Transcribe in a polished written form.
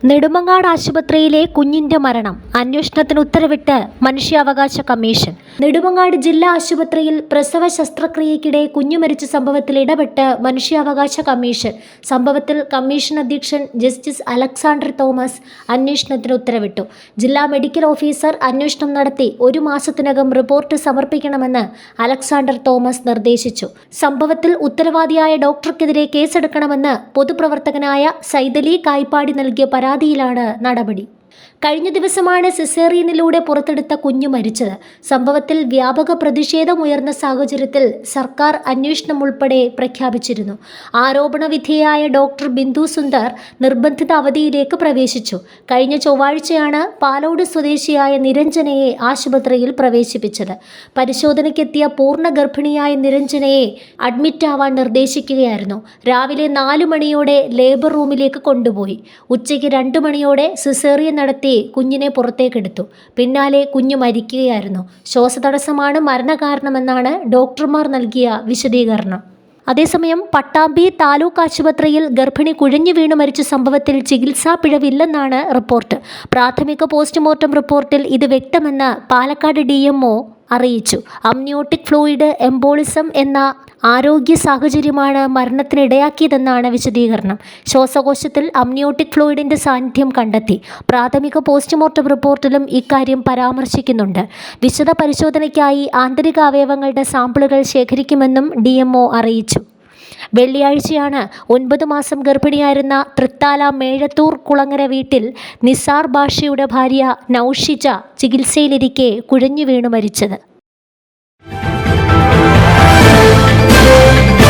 നെടുമങ്ങാട് ആശുപത്രിയിലെ കുഞ്ഞിന്റെ മരണം അന്വേഷണത്തിന് ഉത്തരവിട്ട് മനുഷ്യാവകാശ കമ്മീഷൻ. നെടുമങ്ങാട് ജില്ലാ ആശുപത്രിയിൽ പ്രസവ ശസ്ത്രക്രിയയ്ക്കിടെ കുഞ്ഞു മരിച്ച സംഭവത്തിൽ ഇടപെട്ട് മനുഷ്യാവകാശ കമ്മീഷൻ. സംഭവത്തിൽ കമ്മീഷൻ അധ്യക്ഷൻ ജസ്റ്റിസ് അലക്സാണ്ടർ തോമസ് അന്വേഷണത്തിന് ഉത്തരവിട്ടു. ജില്ലാ മെഡിക്കൽ ഓഫീസർ അന്വേഷണം നടത്തി 1 മാസത്തിനകം റിപ്പോർട്ട് സമർപ്പിക്കണമെന്ന് അലക്സാണ്ടർ തോമസ് നിർദ്ദേശിച്ചു. സംഭവത്തിൽ ഉത്തരവാദിയായ ഡോക്ടർക്കെതിരെ കേസെടുക്കണമെന്ന് പൊതുപ്രവർത്തകനായ സൈദലി കായ്പാടി നൽകിയ പരാതിയിലാണ് നടപടി. കഴിഞ്ഞ ദിവസമാണ് സിസേറിയനിലൂടെ പുറത്തെടുത്ത കുഞ്ഞു മരിച്ചത്. സംഭവത്തിൽ വ്യാപക പ്രതിഷേധമുയർന്ന സാഹചര്യത്തിൽ സർക്കാർ അന്വേഷണം ഉൾപ്പെടെ പ്രഖ്യാപിച്ചിരുന്നു. ആരോപണ വിധേയയായ ഡോക്ടർ ബിന്ദു സുന്ദർ നിർബന്ധിത അവധിയിലേക്ക് പ്രവേശിച്ചു. കഴിഞ്ഞ ചൊവ്വാഴ്ചയാണ് പാലോട് സ്വദേശിയായ നിരഞ്ജനയെ ആശുപത്രിയിൽ പ്രവേശിപ്പിച്ചത്. പരിശോധനയ്ക്കെത്തിയ പൂർണ്ണ ഗർഭിണിയായ നിരഞ്ജനയെ അഡ്മിറ്റാവാൻ നിർദ്ദേശിക്കുകയായിരുന്നു. രാവിലെ 4 മണിയോടെ ലേബർ റൂമിലേക്ക് കൊണ്ടുപോയി. ഉച്ചയ്ക്ക് 2 മണിയോടെ സിസേറിയൻ നടത്തി കുഞ്ഞിനെ പുറത്തേക്കെടുത്തു. പിന്നാലെ കുഞ്ഞു മരിക്കുകയായിരുന്നു. ശ്വാസതടസ്സമാണ് മരണകാരണമെന്നാണ് ഡോക്ടർമാർ നൽകിയ വിശദീകരണം. അതേസമയം പട്ടാമ്പി താലൂക്ക് ആശുപത്രിയിൽ ഗർഭിണി കുഴഞ്ഞു വീണു മരിച്ച സംഭവത്തിൽ ചികിത്സാ പിഴവില്ലെന്നാണ് റിപ്പോർട്ട്. പ്രാഥമിക പോസ്റ്റ്മോർട്ടം റിപ്പോർട്ടിൽ ഇത് വ്യക്തമെന്ന് പാലക്കാട് DMO അറിയിച്ചു. അമ്നിയോട്ടിക് ഫ്ലൂയിഡ് എംബോളിസം എന്ന ആരോഗ്യ സാഹചര്യമാണ് മരണത്തിനിടയാക്കിയതെന്നാണ് വിശദീകരണം. ശ്വാസകോശത്തിൽ അമ്നിയോട്ടിക് ഫ്ലൂയിഡിന്റെ സാന്നിധ്യം കണ്ടെത്തി. പ്രാഥമിക പോസ്റ്റ്മോർട്ടം റിപ്പോർട്ടിലും ഇക്കാര്യം പരാമർശിക്കുന്നുണ്ട്. വിശദ പരിശോധനയ്ക്കായി ആന്തരിക അവയവങ്ങളുടെ സാമ്പിളുകൾ ശേഖരിക്കുമെന്നും DMO അറിയിച്ചു. വെള്ളിയാഴ്ചയാണ് 9 മാസം ഗർഭിണിയായിരുന്ന തൃത്താല മേഴത്തൂർ കുളങ്ങര വീട്ടിൽ നിസാർ ബാഷയുടെ ഭാര്യ നൌഷിജ ചികിത്സയിലിരിക്കെ കുഴഞ്ഞു വീണു മരിച്ചത്.